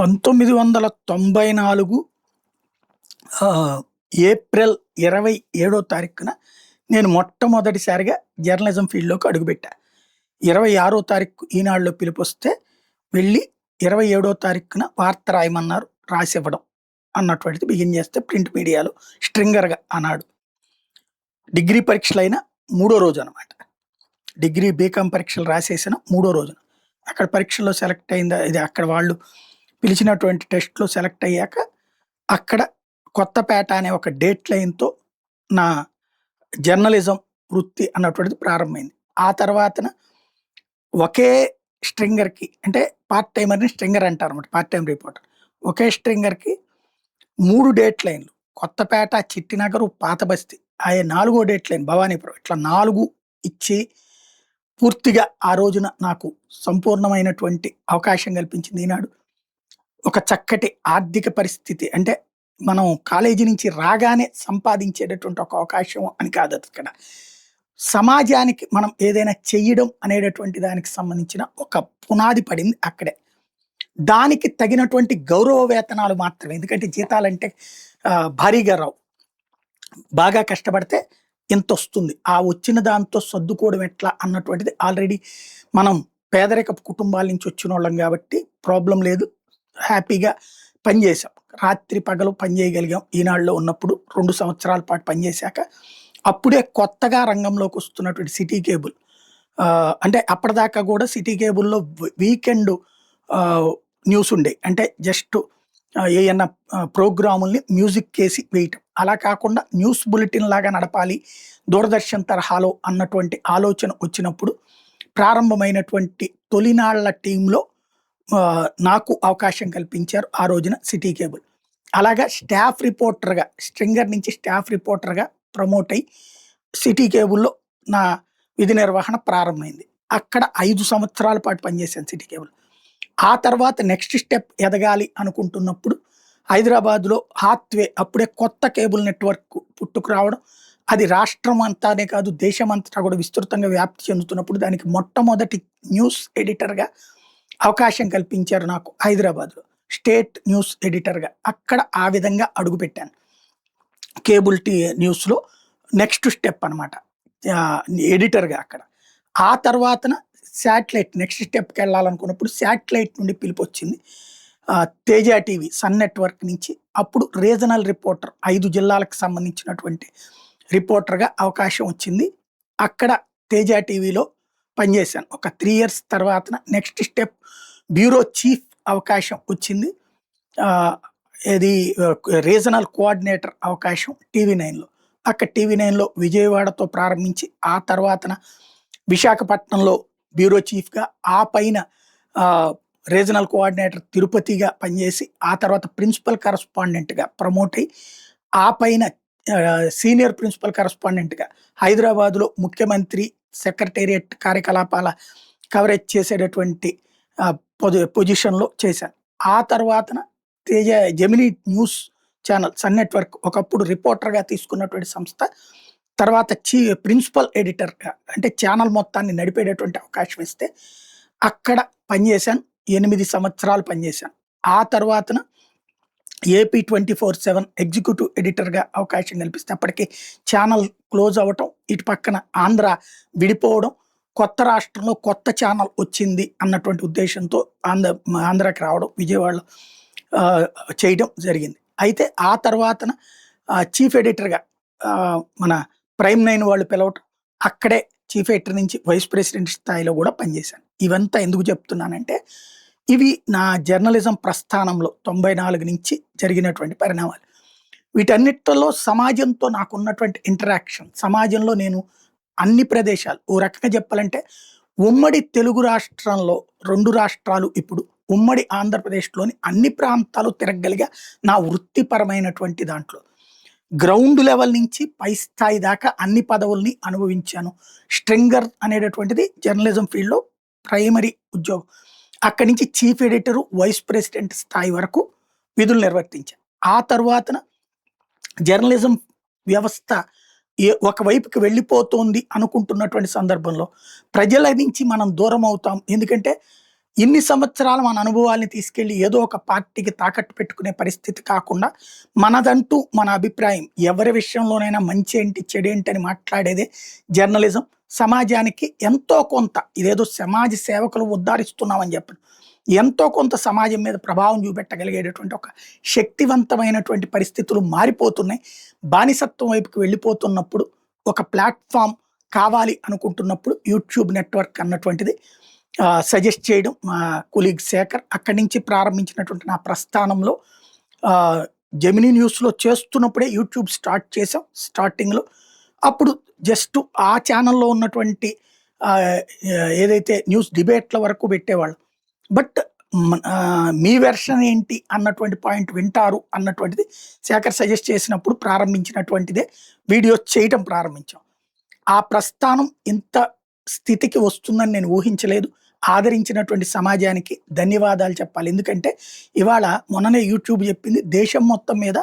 1994 April 27వ తారీఖున నేను మొట్టమొదటిసారిగా జర్నలిజం ఫీల్డ్‌లోకి అడుగుపెట్టా. 26వ తారీఖు ఈనాడులో పిలుపొస్తే వెళ్ళి 27వ తారీఖున వార్త రాయమన్నారు. రాసివ్వడం అన్నటువంటిది బిగిన్ చేస్తే ప్రింట్ మీడియాలో స్ట్రింగర్‌గా ఆనాడు. డిగ్రీ పరీక్షలైన మూడో రోజనమాట. డిగ్రీ బీకామ్ పరీక్షలు రాసేసిన మూడో రోజున. అక్కడ పరీక్షల్లో సెలెక్ట్ అయిందా ఇది అక్కడ వాళ్ళు పిలిచినటువంటి టెస్ట్‌లో సెలెక్ట్ అయ్యాక అక్కడ కొత్తపేట అనే ఒక డేట్ లైన్‌తో నా జర్నలిజం వృత్తి అన్నటువంటిది ప్రారంభమైంది. ఆ తర్వాతన ఒకే స్ట్రింగర్‌కి అంటే పార్ట్ టైమర్‌ని స్ట్రింగర్ అంటారన్నమాట. Part time reporter. ఒకే స్ట్రింగర్‌కి 3 డేట్ లైన్‌లు. కొత్తపేట, చిట్టినగరు, పాతబస్తీ. ఆ 4గో డేట్ లైన్ భవానీపురం. ఇట్లా 4 ఇచ్చి పూర్తిగా ఆ రోజున నాకు సంపూర్ణమైనటువంటి అవకాశం కల్పించింది ఈనాడు. ఒక చక్కటి ఆర్థిక పరిస్థితి అంటే మనం కాలేజీ నుంచి రాగానే సంపాదించేటటువంటి ఒక అవకాశం అని కాదు అక్కడ. సమాజానికి మనం ఏదైనా చెయ్యడం అనేటటువంటి దానికి సంబంధించిన ఒక పునాది పడింది అక్కడే. దానికి తగినటువంటి గౌరవ వేతనాలు మాత్రమే. ఎందుకంటే జీతాలంటే భారీగా రావు. బాగా కష్టపడితే ఇంతొస్తుంది. ఆ వచ్చిన దాంతో సర్దుకోవడం ఎట్లా అన్నటువంటిది ఆల్రెడీ మనం పేదరికపు కుటుంబాల నుంచి వచ్చినోళ్ళం కాబట్టి ప్రాబ్లమ్ లేదు. హ్యాపీగా పనిచేసాం. రాత్రి పగలు పని చేయగలిగాం. ఈనాడులో ఉన్నప్పుడు 2 సంవత్సరాల పాటు పనిచేశాక అప్పుడే కొత్తగా రంగంలోకి వస్తున్నటువంటి సిటీ కేబుల్. అంటే అప్పటిదాకా కూడా సిటీ కేబుల్‌లో వీకెండ్ న్యూస్ ఉండేవి. అంటే జస్ట్ ఏయన్నా ప్రోగ్రాముల్ని మ్యూజిక్కేసి వేయటం. అలా కాకుండా న్యూస్ బులెటిన్ లాగా నడపాలి దూరదర్శన్ తరహాలో అన్నటువంటి ఆలోచన వచ్చినప్పుడు ప్రారంభమైనటువంటి తొలినాళ్ల టీంలో నాకు అవకాశం కల్పించారు ఆ రోజున సిటీ కేబుల్. అలాగా స్టాఫ్ రిపోర్టర్‌గా స్ట్రింగర్ నుంచి స్టాఫ్ రిపోర్టర్‌గా ప్రమోట్ అయ్యి సిటీ కేబుల్‌లో నా విధి నిర్వహణ ప్రారంభమైంది. అక్కడ 5 సంవత్సరాల పాటు పనిచేశాను సిటీ కేబుల్. ఆ తర్వాత నెక్స్ట్ స్టెప్ ఎదగాలి అనుకుంటున్నప్పుడు హైదరాబాద్‌లో హాత్వే అప్పుడే కొత్త కేబుల్ నెట్వర్క్ పుట్టుకురావడం. అది రాష్ట్రం అంతానే కాదు దేశమంతటా కూడా విస్తృతంగా వ్యాప్తి చెందుతున్నప్పుడు దానికి మొట్టమొదటి న్యూస్ ఎడిటర్‌గా అవకాశం కల్పించారు నాకు హైదరాబాద్‌లో. స్టేట్ న్యూస్ ఎడిటర్‌గా. అక్కడ ఆ విధంగా అడుగుపెట్టాను. కేబుల్ న్యూస్‌లో నెక్స్ట్ స్టెప్ అనమాట. ఎడిటర్‌గా అక్కడ. ఆ తర్వాతన శాటిలైట్ నెక్స్ట్ స్టెప్‌కెళ్ళాలనుకున్నప్పుడు శాటిలైట్ నుండి పిలుపొచ్చింది. తేజ టీవీ, సన్ నెట్వర్క్ నుంచి. అప్పుడు రీజనల్ రిపోర్టర్ 5 జిల్లాలకు సంబంధించినటువంటి రిపోర్టర్‌గా అవకాశం వచ్చింది. అక్కడ తేజ టీవీలో పనిచేశాను. ఒక 3 ఇయర్స్ తర్వాతన నెక్స్ట్ స్టెప్ బ్యూరో చీఫ్ అవకాశం వచ్చింది. ఇది రీజనల్ కోఆర్డినేటర్ అవకాశం టీవీ9లో. అక్కడ టీవీ9లో విజయవాడతో ప్రారంభించి ఆ తర్వాతన విశాఖపట్నంలో బ్యూరో చీఫ్‌గా, ఆ పైన రీజనల్ కోఆర్డినేటర్ తిరుపతిగా పనిచేసి, ఆ తర్వాత ప్రిన్సిపల్ కరస్పాండెంట్‌గా ప్రమోట్ అయ్యి, ఆ పైన సీనియర్ ప్రిన్సిపల్ కరస్పాండెంట్‌గా హైదరాబాద్‌లో ముఖ్యమంత్రి సెక్రటేరియట్ కార్యకలాపాల కవరేజ్ చేసేటటువంటి పొజిషన్‌లో చేశాను. ఆ తర్వాతన Teja Gemini news channel, Sun network ఒకప్పుడు రిపోర్టర్‌గా తీసుకున్నటువంటి సంస్థ. తర్వాత ప్రిన్సిపల్ ఎడిటర్‌గా అంటే ఛానల్ మొత్తాన్ని నడిపేటటువంటి అవకాశం ఇస్తే అక్కడ పనిచేశాను. 8 సంవత్సరాలు పనిచేశాను. ఆ తర్వాతన ఏపీ 24/7 ఎగ్జిక్యూటివ్ ఎడిటర్‌గా అవకాశం కల్పిస్తే అప్పటికి ఛానల్ క్లోజ్ అవ్వటం, ఇటు పక్కన ఆంధ్ర విడిపోవడం, కొత్త రాష్ట్రంలో కొత్త ఛానల్ వచ్చింది అన్నటువంటి ఉద్దేశంతో ఆంధ్రాకి రావడం, విజయవాడలో చేయడం జరిగింది. అయితే ఆ తర్వాతన చీఫ్ ఎడిటర్‌గా మన ప్రైమ్9 వాళ్ళు పిలవటం, అక్కడే చీఫ్ ఎడిటర్ నుంచి వైస్ ప్రెసిడెంట్ స్థాయిలో కూడా పనిచేశాను. ఇవంతా ఎందుకు చెప్తున్నానంటే ఇవి నా జర్నలిజం ప్రస్థానంలో 94 నుంచి జరిగినటువంటి పరిణామాలు. వీటన్నిటిలో సమాజంతో నాకున్నటువంటి ఇంటరాక్షన్, సమాజంలో నేను అన్ని ప్రదేశాలు ఓ రకంగా చెప్పాలంటే ఉమ్మడి తెలుగు రాష్ట్రంలో 2 రాష్ట్రాలు ఇప్పుడు ఉమ్మడి ఆంధ్రప్రదేశ్‌లోని అన్ని ప్రాంతాలు తిరగగలిగా నా వృత్తిపరమైనటువంటి దాంట్లో. గ్రౌండ్ లెవెల్ నుంచి పై స్థాయి దాకా అన్ని పదవుల్ని అనుభవించాను. స్ట్రింగర్ అనేటటువంటిది జర్నలిజం ఫీల్డ్‌లో ప్రైమరీ ఉద్యోగం. అక్కడి నుంచి చీఫ్ ఎడిటరు, వైస్ ప్రెసిడెంట్ స్థాయి వరకు విధులు నిర్వర్తించాను. ఆ తర్వాతన జర్నలిజం వ్యవస్థ ఒకవైపుకి వెళ్ళిపోతోంది అనుకుంటున్నటువంటి సందర్భంలో ప్రజల నుంచి మనం దూరం అవుతాం. ఎందుకంటే ఇన్ని సంవత్సరాలు మన అనుభవాల్ని తీసుకెళ్ళి ఏదో ఒక పార్టీకి తాకట్టు పెట్టుకునే పరిస్థితి కాకుండా, మనదంటూ మన అభిప్రాయం ఎవరి విషయంలోనైనా మంచేంటి, చెడేంటి అని మాట్లాడేదే జర్నలిజం. సమాజానికి ఎంతో కొంత ఇదేదో సమాజ సేవకులు ఉద్ధరిస్తున్నామని చెప్పను. ఎంతో కొంత సమాజం మీద ప్రభావం చూపెట్టగలిగేటటువంటి ఒక శక్తివంతమైనటువంటి పరిస్థితులు మారిపోతున్నాయి. బానిసత్వం వైపుకి వెళ్ళిపోతున్నప్పుడు, ఒక ప్లాట్‌ఫార్మ్ కావాలి అనుకుంటున్నప్పుడు యూట్యూబ్ నెట్‌వర్క్ అన్నటువంటిది సజెస్ట్ చేయడం మా కొలీగ్ శేఖర్. అక్కడి నుంచి ప్రారంభించినటువంటి నా ప్రస్థానంలో జెమినీ న్యూస్‌లో చేస్తున్నప్పుడే యూట్యూబ్ స్టార్ట్ చేసాం స్టార్టింగ్‌లో. అప్పుడు జస్ట్ ఆ ఛానెల్‌లో ఉన్నటువంటి ఏదైతే న్యూస్ డిబేట్‌ల వరకు పెట్టేవాళ్ళం. బట్ మీ వెర్షన్ ఏంటి అన్నటువంటి పాయింట్ వింటారు అన్నటువంటిది శేఖర్ సజెస్ట్ చేసినప్పుడు ప్రారంభించినటువంటిదే వీడియోస్ చేయటం ప్రారంభించాం. ఆ ప్రస్థానం ఇంత స్థితికి వస్తుందని నేను ఊహించలేదు. ఆదరించినటువంటి సమాజానికి ధన్యవాదాలు చెప్పాలి. ఎందుకంటే ఇవాళ మొన్ననే యూట్యూబ్ చెప్పింది దేశం మొత్తం మీద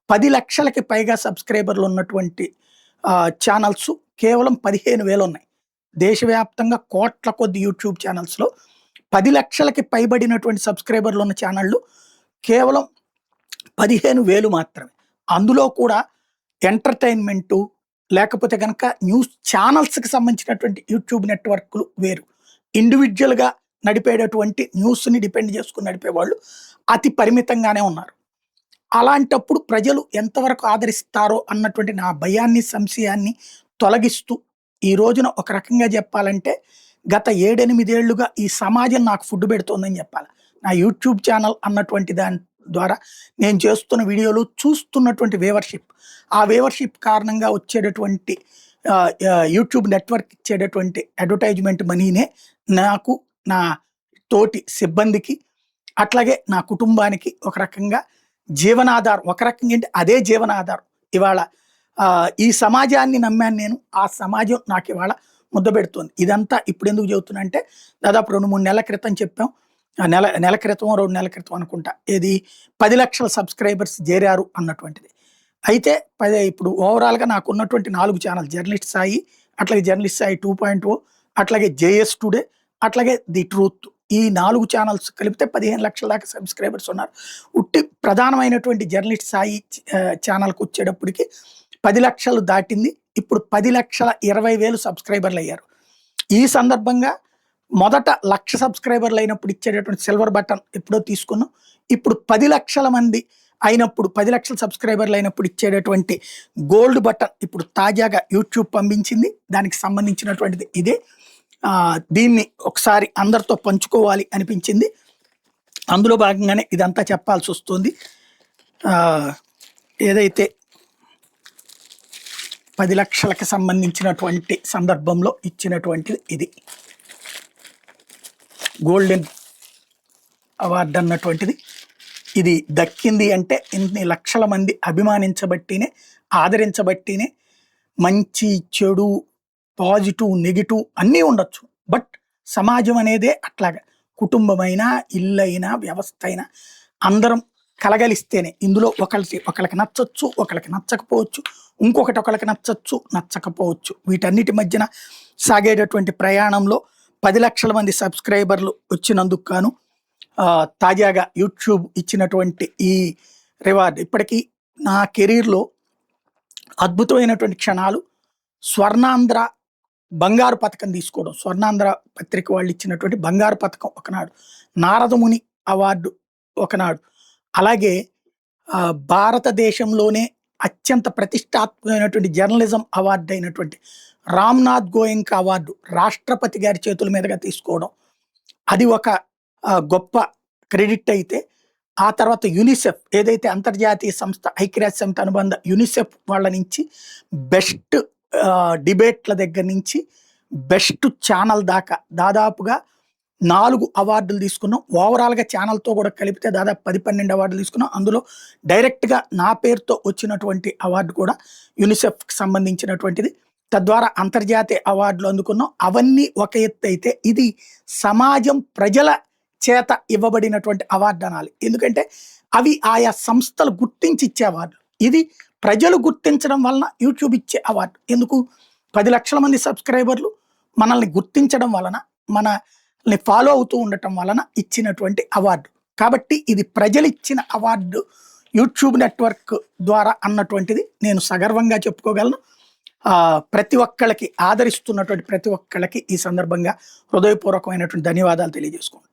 10 లక్షలకి పైగా సబ్స్క్రైబర్లు ఉన్నటువంటి ఛానల్స్ కేవలం 15,000 ఉన్నాయి. దేశవ్యాప్తంగా కోట్ల కొద్ది యూట్యూబ్ ఛానల్స్‌లో 10 లక్షలకి పైబడినటువంటి సబ్స్క్రైబర్లు ఉన్న ఛానళ్ళు కేవలం 15,000 మాత్రమే. అందులో కూడా ఎంటర్‌టైన్‌మెంటు లేకపోతే గనక న్యూస్ ఛానల్స్‌కి సంబంధించినటువంటి యూట్యూబ్ నెట్‌వర్క్‌లు వేరు. ఇండివిడ్యువల్‌గా నడిపేటటువంటి న్యూస్‌ని డిపెండ్ చేసుకొని నడిపేవాళ్ళు అతి పరిమితంగానే ఉన్నారు. అలాంటప్పుడు ప్రజలు ఎంతవరకు ఆదరిస్తారో అన్నటువంటి నా భయాన్ని, సంశయాన్ని తొలగిస్తూ ఈ రోజున ఒక రకంగా చెప్పాలంటే గత 7, 8 ఏళ్లుగా ఈ సమాజం నాకు ఫుడ్ పెడుతోందని చెప్పాలి. నా యూట్యూబ్ ఛానల్ అన్నటువంటి దాని ద్వారా నేను చేస్తున్న వీడియోలు చూస్తున్నటువంటి వ్యూవర్‌షిప్, ఆ వ్యూవర్‌షిప్ కారణంగా వచ్చేటటువంటి యూట్యూబ్ నెట్‌వర్క్ ఇచ్చేటటువంటి అడ్వర్టైజ్‌మెంట్ మనీనే నాకు, నా తోటి సిబ్బందికి, అట్లాగే నా కుటుంబానికి ఒక రకంగా జీవనాధారం. ఒక రకంగా ఏంటి అదే జీవనాధారం. ఇవాళ ఈ సమాజాన్ని నమ్మాను నేను. ఆ సమాజం నాకివాళ ముద్ద పెడుతోంది. ఇదంతా ఇప్పుడెందుకు చెబుతున్నా అంటే దాదాపు 2, 3 నెలల క్రితం చెప్పాం. నెల క్రితమో, 2 నెలల క్రితం అనుకుంటా. ఏది 10 లక్షల సబ్స్క్రైబర్స్ చేరారు అన్నటువంటిది. అయితే ఇప్పుడు ఓవరాల్‌గా నాకున్నటువంటి 4 ఛానల్ జర్నలిస్ట్ సాయి, అట్లాగే జర్నలిస్ట్ సాయి 2.0, అట్లాగే జేఎస్ టుడే, అట్లాగే ది ట్రూత్. ఈ 4 ఛానల్స్ కలిపితే 15 లక్షల దాకా సబ్స్క్రైబర్స్ ఉన్నారు. ఉట్టి ప్రధానమైనటువంటి జర్నలిస్ట్ సాయి ఛానల్‌కి వచ్చేటప్పటికి 10 లక్షలు దాటింది. ఇప్పుడు 10,20,000 సబ్స్క్రైబర్లు అయ్యారు. ఈ సందర్భంగా మొదట 1,00,000 సబ్స్క్రైబర్లు అయినప్పుడు ఇచ్చేటటువంటి సిల్వర్ బటన్ ఎప్పుడో తీసుకున్నాం. ఇప్పుడు 10 లక్షల మంది అయినప్పుడు 10 లక్షల సబ్స్క్రైబర్లు అయినప్పుడు ఇచ్చేటటువంటి గోల్డ్ బటన్ ఇప్పుడు తాజాగా యూట్యూబ్ పంపించింది. దానికి సంబంధించినటువంటిది ఇదే. దీన్ని ఒకసారి అందరితో పంచుకోవాలి అనిపించింది. అందులో భాగంగానే ఇదంతా చెప్పాల్సి వస్తుంది. ఏదైతే 10 లక్షలకు సంబంధించినటువంటి సందర్భంలో ఇచ్చినటువంటిది ఇది. గోల్డెన్ అవార్డు అన్నటువంటిది ఇది దక్కింది అంటే ఇన్ని లక్షల మంది అభిమానించబట్టినే, ఆదరించబట్టినే. మంచి, చెడు, పాజిటివ్, నెగెటివ్ అన్నీ ఉండొచ్చు. బట్ సమాజం అనేదే అట్లాగా. కుటుంబమైనా, ఇల్లైనా, వ్యవస్థ అయినా అందరం కలగలిస్తేనే. ఇందులో ఒకళ్ళకి నచ్చొచ్చు, ఒకళ్ళకి నచ్చకపోవచ్చు, ఇంకొకటి ఒకళ్ళకి నచ్చొచ్చు, నచ్చకపోవచ్చు. వీటన్నిటి మధ్యన సాగేటటువంటి ప్రయాణంలో 10 లక్షల మంది సబ్స్క్రైబర్లు వచ్చినందుకు గాను తాజాగా యూట్యూబ్ ఇచ్చినటువంటి ఈ రివార్డ్ ఇప్పటికీ నా కెరీర్‌లో అద్భుతమైనటువంటి క్షణాలు. స్వర్ణాంధ్ర బంగారు పతకం తీసుకోవడం, స్వర్ణాంధ్ర పత్రిక వాళ్ళు ఇచ్చినటువంటి బంగారు పతకం ఒకనాడు, నారదముని అవార్డు ఒకనాడు, అలాగే భారతదేశంలోనే అత్యంత ప్రతిష్టాత్మకమైనటువంటి జర్నలిజం అవార్డు అయినటువంటి రామ్‌నాథ్ గోయంకా అవార్డు రాష్ట్రపతి గారి చేతుల మీదుగా తీసుకోవడం, అది ఒక గొప్ప క్రెడిట్ అయితే, ఆ తర్వాత యునిసెఫ్ ఏదైతే అంతర్జాతీయ సంస్థ, ఐక్యరాజ్య సమితి అనుబంధ యునిసెఫ్ వాళ్ళ నుంచి బెస్ట్ డిబేట్ల దగ్గర నుంచి బెస్ట్ ఛానల్ దాకా దాదాపుగా 4 అవార్డులు తీసుకున్నాం. ఓవరాల్‌గా ఛానల్‌తో కూడా కలిపితే దాదాపు 10, 12 అవార్డులు తీసుకున్నాం. అందులో డైరెక్ట్‌గా నా పేరుతో వచ్చినటువంటి అవార్డు కూడా యునిసెఫ్‌కి సంబంధించినటువంటిది. తద్వారా అంతర్జాతీయ అవార్డులు అందుకున్నాం. అవన్నీ ఒక ఎత్తు అయితే, ఇది సమాజం, ప్రజల చేత ఇవ్వబడినటువంటి అవార్డు అనాలి. ఎందుకంటే అవి ఆయా సంస్థలు గుర్తించి ఇచ్చే అవార్డులు. ఇది ప్రజలు గుర్తించడం వలన యూట్యూబ్ ఇచ్చే అవార్డు. ఎందుకు? 10 లక్షల మంది సబ్స్క్రైబర్లు మనల్ని గుర్తించడం వలన, మన ఫాలో అవుతూ ఉండటం వలన ఇచ్చినటువంటి అవార్డు. కాబట్టి ఇది ప్రజలు ఇచ్చిన అవార్డు యూట్యూబ్ నెట్వర్క్ ద్వారా అన్నటువంటిది నేను సగర్వంగా చెప్పుకోగలను. ప్రతి ఒక్కళ్ళకి ఆదరిస్తున్నటువంటి ప్రతి ఒక్కళ్ళకి ఈ సందర్భంగా హృదయపూర్వకమైనటువంటి ధన్యవాదాలు తెలియజేసుకుంటాను.